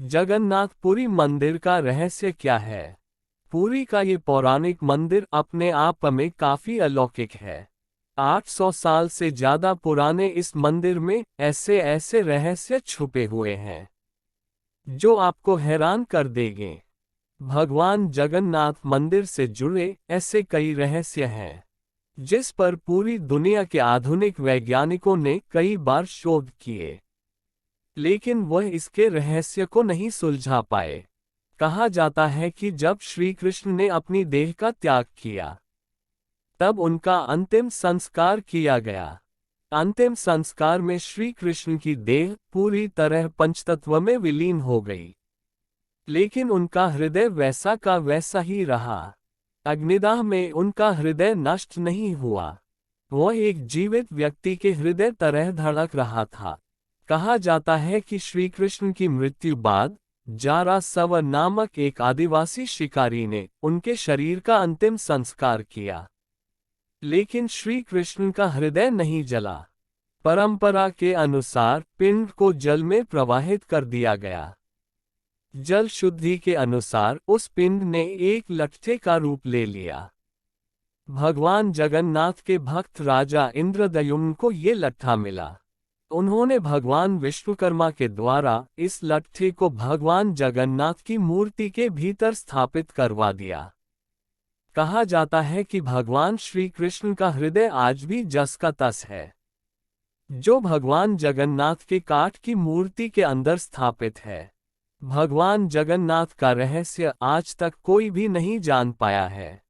जगन्नाथपुरी मंदिर का रहस्य क्या है? पुरी का ये पौराणिक मंदिर अपने आप में काफी अलौकिक है। 800 साल से ज्यादा पुराने इस मंदिर में ऐसे ऐसे रहस्य छुपे हुए हैं जो आपको हैरान कर देंगे। भगवान जगन्नाथ मंदिर से जुड़े ऐसे कई रहस्य हैं जिस पर पूरी दुनिया के आधुनिक वैज्ञानिकों ने कई बार शोध किए, लेकिन वह इसके रहस्य को नहीं सुलझा पाए। कहा जाता है कि जब श्री कृष्ण ने अपनी देह का त्याग किया, तब उनका अंतिम संस्कार किया गया। अंतिम संस्कार में श्री कृष्ण की देह पूरी तरह पंचतत्व में विलीन हो गई, लेकिन उनका हृदय वैसा का वैसा ही रहा। अग्निदाह में उनका हृदय नष्ट नहीं हुआ, वह एक जीवित व्यक्ति के हृदय तरह धड़क रहा था। कहा जाता है कि श्री कृष्ण की मृत्यु बाद जारासव नामक एक आदिवासी शिकारी ने उनके शरीर का अंतिम संस्कार किया, लेकिन श्री कृष्ण का हृदय नहीं जला। परंपरा के अनुसार पिंड को जल में प्रवाहित कर दिया गया। जल शुद्धि के अनुसार उस पिंड ने एक लट्ठे का रूप ले लिया। भगवान जगन्नाथ के भक्त राजा इंद्रद्युम्न को ये लट्ठा मिला। उन्होंने भगवान विश्वकर्मा के द्वारा इस लट्ठे को भगवान जगन्नाथ की मूर्ति के भीतर स्थापित करवा दिया। कहा जाता है कि भगवान श्री कृष्ण का हृदय आज भी जस का तस है, जो भगवान जगन्नाथ के काठ की मूर्ति के अंदर स्थापित है। भगवान जगन्नाथ का रहस्य आज तक कोई भी नहीं जान पाया है।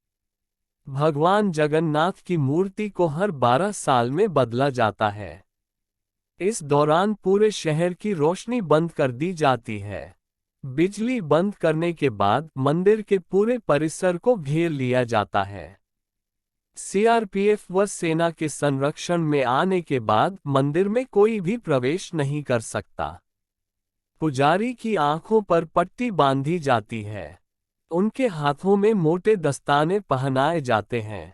भगवान जगन्नाथ की मूर्ति को हर 12 साल में बदला जाता है। इस दौरान पूरे शहर की रोशनी बंद कर दी जाती है। बिजली बंद करने के बाद मंदिर के पूरे परिसर को घेर लिया जाता है। सीआरपीएफ व सेना के संरक्षण में आने के बाद मंदिर में कोई भी प्रवेश नहीं कर सकता। पुजारी की आंखों पर पट्टी बांधी जाती है। उनके हाथों में मोटे दस्ताने पहनाए जाते हैं।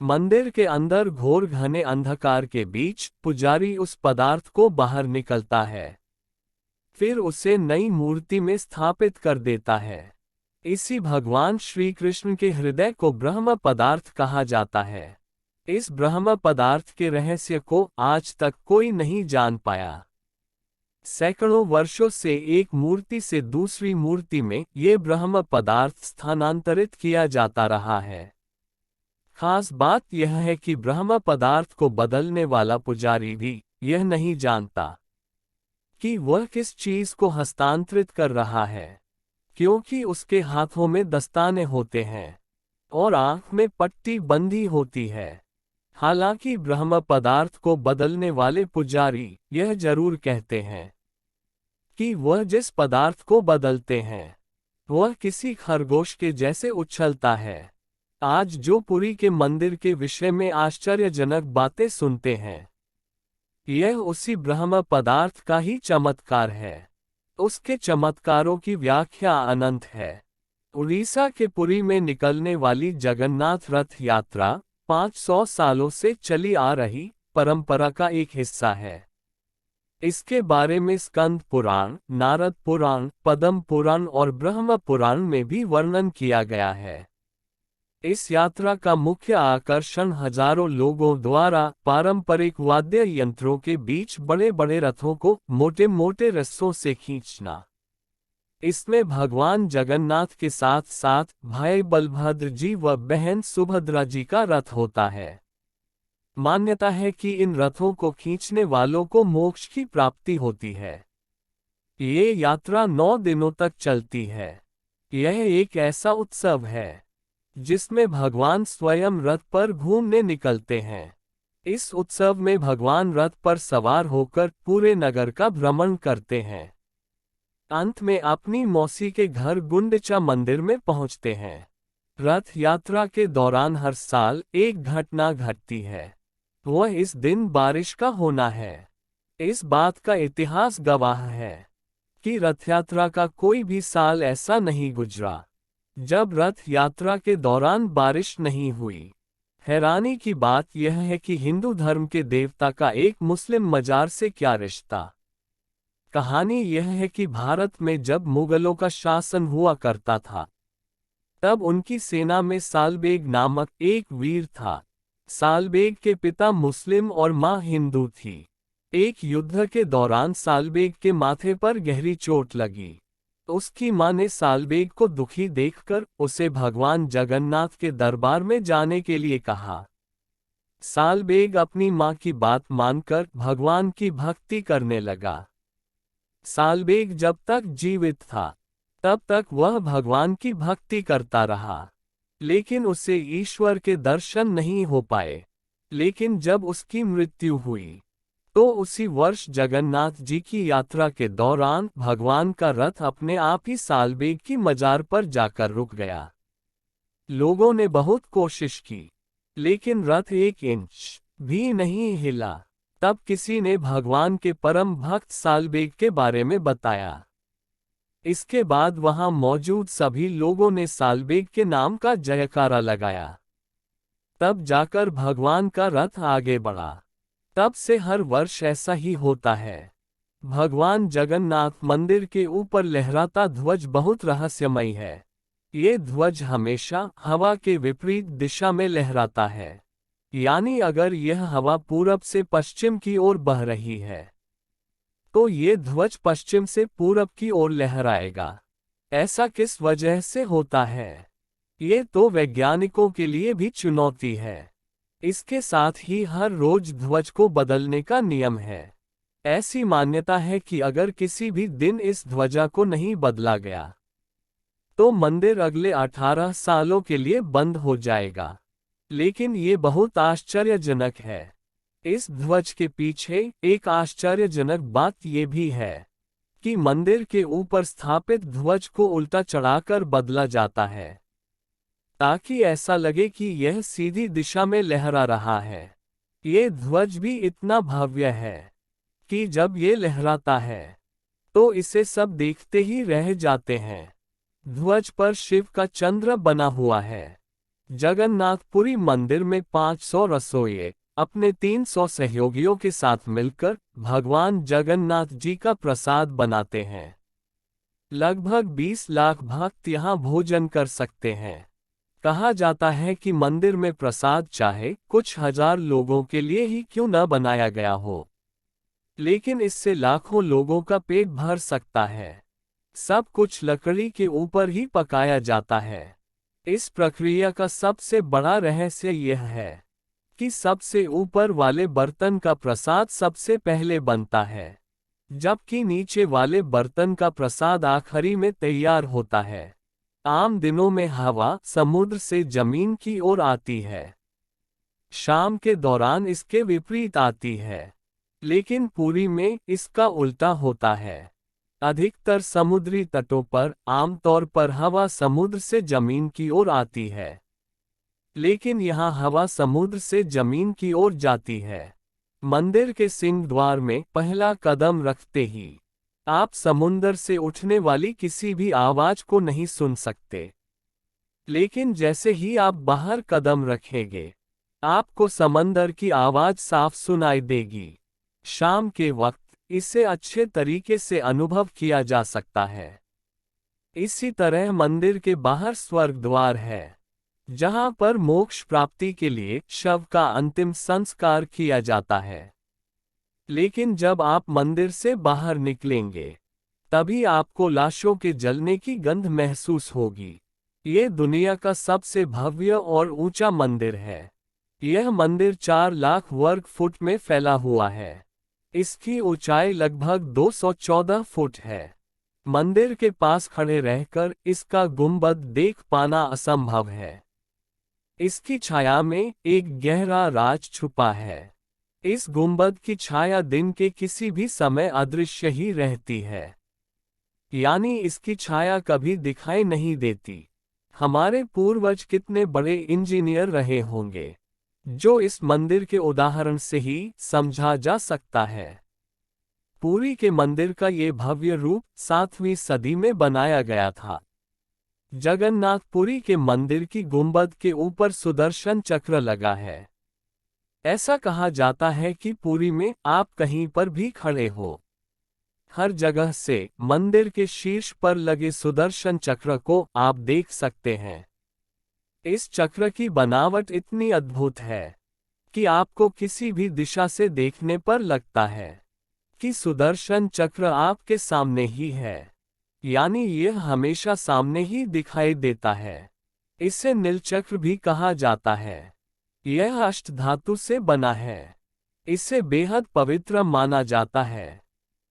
मंदिर के अंदर घोर घने अंधकार के बीच पुजारी उस पदार्थ को बाहर निकलता है, फिर उसे नई मूर्ति में स्थापित कर देता है। इसी भगवान श्री कृष्ण के हृदय को ब्रह्म पदार्थ कहा जाता है। इस ब्रह्म पदार्थ के रहस्य को आज तक कोई नहीं जान पाया। सैकड़ों वर्षों से एक मूर्ति से दूसरी मूर्ति में ये ब्रह्म पदार्थ स्थानांतरित किया जाता रहा है। खास बात यह है कि ब्रह्म पदार्थ को बदलने वाला पुजारी भी यह नहीं जानता कि वह किस चीज को हस्तांतरित कर रहा है, क्योंकि उसके हाथों में दस्ताने होते हैं और आंख में पट्टी बंधी होती है। हालांकि ब्रह्म पदार्थ को बदलने वाले पुजारी यह जरूर कहते हैं कि वह जिस पदार्थ को बदलते हैं वह किसी खरगोश के जैसे उछलता है। आज जो पुरी के मंदिर के विषय में आश्चर्यजनक बातें सुनते हैं, यह उसी ब्रह्म पदार्थ का ही चमत्कार है। उसके चमत्कारों की व्याख्या अनंत है। उड़ीसा के पुरी में निकलने वाली जगन्नाथ रथ यात्रा 500 सालों से चली आ रही परंपरा का एक हिस्सा है। इसके बारे में स्कंद पुराण, नारद पुराण, पद्म पुराण और ब्रह्म पुराण में भी वर्णन किया गया है। इस यात्रा का मुख्य आकर्षण हजारों लोगों द्वारा पारंपरिक वाद्य यंत्रों के बीच बड़े बड़े रथों को मोटे मोटे रस्सों से खींचना। इसमें भगवान जगन्नाथ के साथ साथ भाई बलभद्र जी व बहन सुभद्रा जी का रथ होता है। मान्यता है कि इन रथों को खींचने वालों को मोक्ष की प्राप्ति होती है। ये यात्रा 9 दिनों तक चलती है। यह एक ऐसा उत्सव है जिसमें भगवान स्वयं रथ पर घूमने निकलते हैं। इस उत्सव में भगवान रथ पर सवार होकर पूरे नगर का भ्रमण करते हैं। अंत में अपनी मौसी के घर गुंडिचा मंदिर में पहुंचते हैं। रथ यात्रा के दौरान हर साल एक घटना घटती है। वह इस दिन बारिश का होना है। इस बात का इतिहास गवाह है कि रथ यात्रा का कोई भी साल ऐसा नहीं गुजरा जब रथ यात्रा के दौरान बारिश नहीं हुई। हैरानी की बात यह है कि हिंदू धर्म के देवता का एक मुस्लिम मजार से क्या रिश्ता। कहानी यह है कि भारत में जब मुगलों का शासन हुआ करता था, तब उनकी सेना में सालबेग नामक एक वीर था। सालबेग के पिता मुस्लिम और मां हिंदू थी। एक युद्ध के दौरान सालबेग के माथे पर गहरी चोट लगी। उसकी मां ने सालबेग को दुखी देखकर उसे भगवान जगन्नाथ के दरबार में जाने के लिए कहा। सालबेग अपनी मां की बात मानकर भगवान की भक्ति करने लगा। सालबेग जब तक जीवित था, तब तक वह भगवान की भक्ति करता रहा, लेकिन उसे ईश्वर के दर्शन नहीं हो पाए। लेकिन जब उसकी मृत्यु हुई, तो उसी वर्ष जगन्नाथ जी की यात्रा के दौरान भगवान का रथ अपने आप ही सालबेग की मजार पर जाकर रुक गया। लोगों ने बहुत कोशिश की, लेकिन रथ 1 इंच भी नहीं हिला। तब किसी ने भगवान के परम भक्त सालबेग के बारे में बताया। इसके बाद वहां मौजूद सभी लोगों ने सालबेग के नाम का जयकारा लगाया। तब जाकर भगवान का रथ आगे बढ़ा। तब से हर वर्ष ऐसा ही होता है। भगवान जगन्नाथ मंदिर के ऊपर लहराता ध्वज बहुत रहस्यमय है। ये ध्वज हमेशा हवा के विपरीत दिशा में लहराता है। यानी अगर यह हवा पूरब से पश्चिम की ओर बह रही है, तो ये ध्वज पश्चिम से पूरब की ओर लहराएगा। ऐसा किस वजह से होता है? ये तो वैज्ञानिकों के लिए भी चुनौती है। इसके साथ ही हर रोज ध्वज को बदलने का नियम है। ऐसी मान्यता है कि अगर किसी भी दिन इस ध्वजा को नहीं बदला गया, तो मंदिर अगले 18 सालों के लिए बंद हो जाएगा। लेकिन ये बहुत आश्चर्यजनक है। इस ध्वज के पीछे एक आश्चर्यजनक बात ये भी है कि मंदिर के ऊपर स्थापित ध्वज को उल्टा चढ़ाकर बदला जाता है, ताकि ऐसा लगे कि यह सीधी दिशा में लहरा रहा है। ये ध्वज भी इतना भव्य है कि जब ये लहराता है, तो इसे सब देखते ही रह जाते हैं। ध्वज पर शिव का चंद्र बना हुआ है। जगन्नाथपुरी मंदिर में 500 रसोइये अपने 300 सहयोगियों के साथ मिलकर भगवान जगन्नाथ जी का प्रसाद बनाते हैं। लगभग 20 लाख भक्त यहाँ भोजन कर सकते हैं। कहा जाता है कि मंदिर में प्रसाद चाहे कुछ हजार लोगों के लिए ही क्यों न बनाया गया हो, लेकिन इससे लाखों लोगों का पेट भर सकता है। सब कुछ लकड़ी के ऊपर ही पकाया जाता है। इस प्रक्रिया का सबसे बड़ा रहस्य यह है कि सबसे ऊपर वाले बर्तन का प्रसाद सबसे पहले बनता है, जबकि नीचे वाले बर्तन का प्रसाद आखिरी में तैयार होता है। आम दिनों में हवा समुद्र से जमीन की ओर आती है। शाम के दौरान इसके विपरीत आती है, लेकिन पुरी में इसका उल्टा होता है। अधिकतर समुद्री तटों पर आमतौर पर हवा समुद्र से जमीन की ओर आती है, लेकिन यहाँ हवा समुद्र से जमीन की ओर जाती है। मंदिर के सिंह द्वार में पहला कदम रखते ही आप समुंदर से उठने वाली किसी भी आवाज को नहीं सुन सकते, लेकिन जैसे ही आप बाहर कदम रखेंगे, आपको समंदर की आवाज साफ सुनाई देगी। शाम के वक्त इसे अच्छे तरीके से अनुभव किया जा सकता है। इसी तरह मंदिर के बाहर स्वर्ग द्वार है, जहां पर मोक्ष प्राप्ति के लिए शव का अंतिम संस्कार किया जाता है। लेकिन जब आप मंदिर से बाहर निकलेंगे, तभी आपको लाशों के जलने की गंध महसूस होगी। ये दुनिया का सबसे भव्य और ऊंचा मंदिर है। यह मंदिर 4 लाख वर्ग फुट में फैला हुआ है। इसकी ऊंचाई लगभग 214 फुट है। मंदिर के पास खड़े रहकर इसका गुंबद देख पाना असंभव है। इसकी छाया में एक गहरा राज छुपा है। इस गुंबद की छाया दिन के किसी भी समय अदृश्य ही रहती है, यानी इसकी छाया कभी दिखाई नहीं देती। हमारे पूर्वज कितने बड़े इंजीनियर रहे होंगे, जो इस मंदिर के उदाहरण से ही समझा जा सकता है। पुरी के मंदिर का ये भव्य रूप 7वीं सदी में बनाया गया था। जगन्नाथपुरी के मंदिर की गुंबद के ऊपर सुदर्शन चक्र लगा है। ऐसा कहा जाता है कि पुरी में आप कहीं पर भी खड़े हो, हर जगह से मंदिर के शीर्ष पर लगे सुदर्शन चक्र को आप देख सकते हैं। इस चक्र की बनावट इतनी अद्भुत है कि आपको किसी भी दिशा से देखने पर लगता है कि सुदर्शन चक्र आपके सामने ही है, यानी यह हमेशा सामने ही दिखाई देता है। इसे नीलचक्र भी कहा जाता है। यह अष्टधातु से बना है। इसे बेहद पवित्र माना जाता है।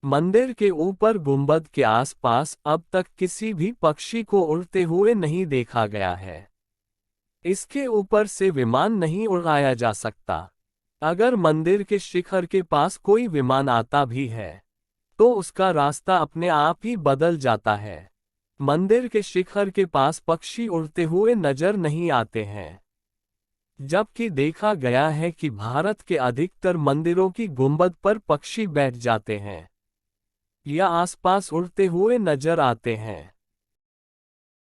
मंदिर के ऊपर गुंबद के आसपास अब तक किसी भी पक्षी को उड़ते हुए नहीं देखा गया है। इसके ऊपर से विमान नहीं उड़ाया जा सकता। अगर मंदिर के शिखर के पास कोई विमान आता भी है तो उसका रास्ता अपने आप ही बदल जाता है। मंदिर के शिखर के पास पक्षी उड़ते हुए नजर नहीं आते हैं। जबकि देखा गया है कि भारत के अधिकतर मंदिरों की गुंबद पर पक्षी बैठ जाते हैं या आसपास उड़ते हुए नजर आते हैं।